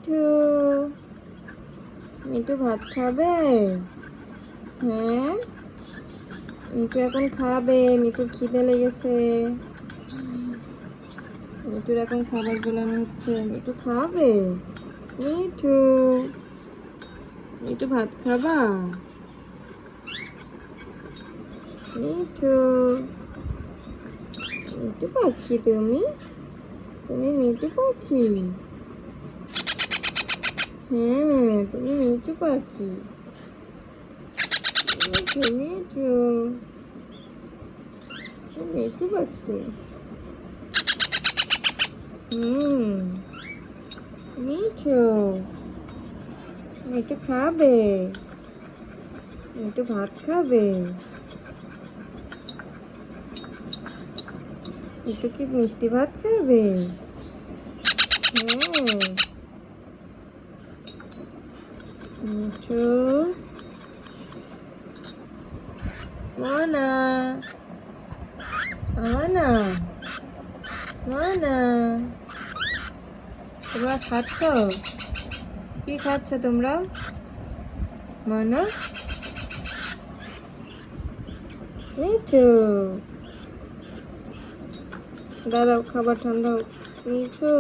মিঠু, মিঠু ভাত খাবে? হ্যাঁ, মিঠু এখন খাবে। মিঠুর খিদে লেগেছে। মিঠুর এখন খাবার গোলানো হচ্ছে। মিঠু খাবে? মিঠু, মিঠু ভাত খাবা? মিঠু, মিঠু পাখি তুমি? তুমি মিঠু পাখি? হ্যাঁ, তুমি মিঠু পাখি। মিঠু, মিঠু, মিঠু পাখি তুমি। মিঠু, মিঠু খাবে? মিঠু ভাত খাবে? মিঠু কি মিষ্টি ভাত খাবে? হ্যাঁ। মিঠু, মানা, মানা, মানা, তোমরা খাচ্ছ? কি খাচ্ছ তোমরা? মানা, মিঠু, দাঁড়াও খাবার ঠান্ডা হোক। মিঠু।